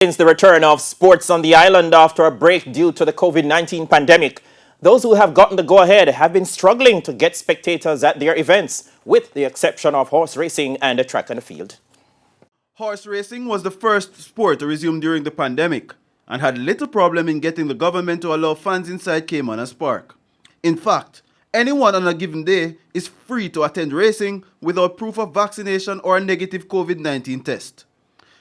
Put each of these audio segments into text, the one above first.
Since the return of sports on the island after a break due to the COVID-19 pandemic, those who have gotten the go-ahead have been struggling to get spectators at their events, with the exception of horse racing and the track and the field. Horse racing was the first sport to resume during the pandemic and had little problem in getting the government to allow fans inside Caymanas Park. In fact, anyone on a given day is free to attend racing without proof of vaccination or a negative COVID-19 test.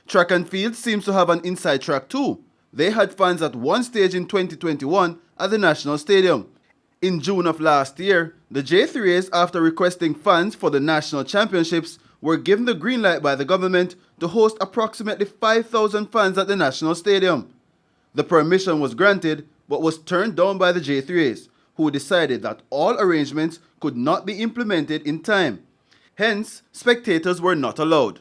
Track and field seems to have an inside track too. They had fans at one stage in 2021 at the National Stadium. In June of last year, the J3As, after requesting funds for the national championships, were given the green light by the government to host approximately 5,000 fans at the National Stadium. The permission was granted but was turned down by the J3As, who decided that all arrangements could not be implemented in time. Hence, spectators were not allowed.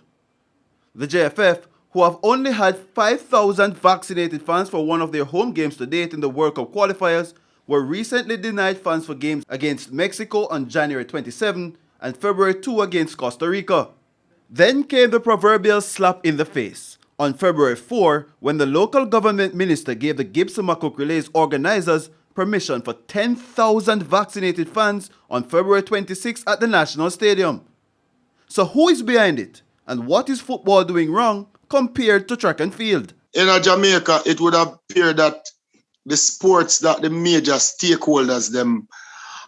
The JFF, who have only had 5,000 vaccinated fans for one of their home games to date in the World Cup qualifiers, were recently denied funds for games against Mexico on January 27 and February 2 against Costa Rica. Then came the proverbial slap in the face on February 4, when the local government minister gave the Gibson-Makuk Relays organizers permission for 10,000 vaccinated fans on February 26 at the National Stadium. So who is behind it? And what is football doing wrong compared to track and field? In Jamaica, it would appear that the sports that the major stakeholders them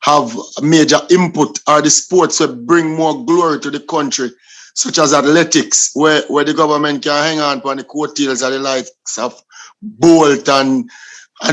have major input are the sports that bring more glory to the country, such as athletics, where the government can hang on the coattails of the likes of Bolt and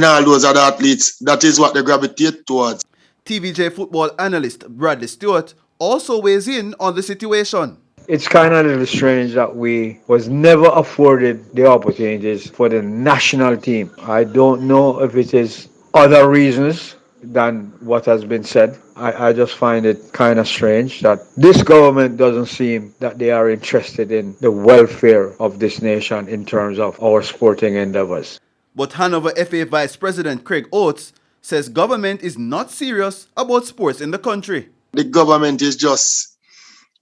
all those other athletes. That is what they gravitate towards. TVJ football analyst Bradley Stewart also weighs in on the situation. It's kind of a little strange that we was never afforded the opportunities for the national team. I don't know if it is other reasons than what has been said. I just find it kind of strange that this government doesn't seem that they are interested in the welfare of this nation in terms of our sporting endeavors. But Hanover FA Vice President Craig Oates says government is not serious about sports in the country. The government is just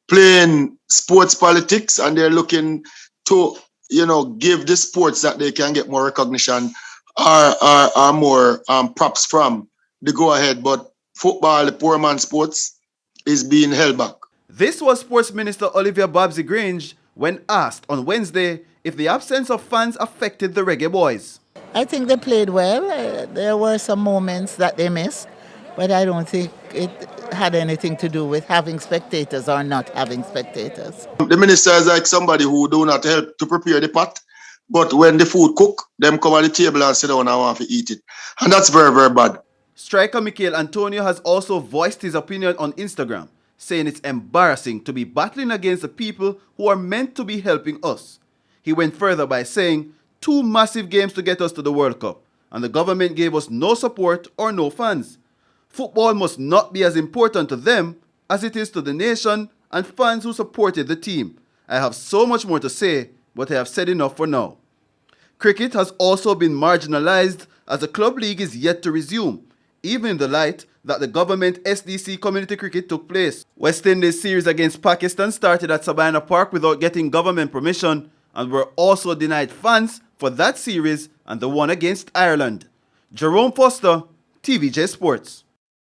playing sports politics, and they're looking to, give the sports that they can get more recognition or more props from the go-ahead. But football, the poor man sports, is being held back. This was Sports Minister Olivia Babsy Grange when asked on Wednesday if the absence of fans affected the Reggae Boys. I think they played well. There were some moments that they missed, but I don't think it had anything to do with having spectators or not having spectators. The minister is like somebody who do not help to prepare the pot, but when the food cook, them come at the table and sit down and want to eat it. And that's very, very bad. Striker Michael Antonio has also voiced his opinion on Instagram, saying it's embarrassing to be battling against the people who are meant to be helping us. He went further by saying 2 massive games to get us to the World Cup, and the government gave us no support or no funds. Football must not be as important to them as it is to the nation and fans who supported the team. I have so much more to say, but I have said enough for now. Cricket has also been marginalized as the club league is yet to resume, even in the light that the government SDC community cricket took place. West Indies series against Pakistan started at Sabina Park without getting government permission, and were also denied fans for that series and the one against Ireland. Jerome Foster, TVJ Sports.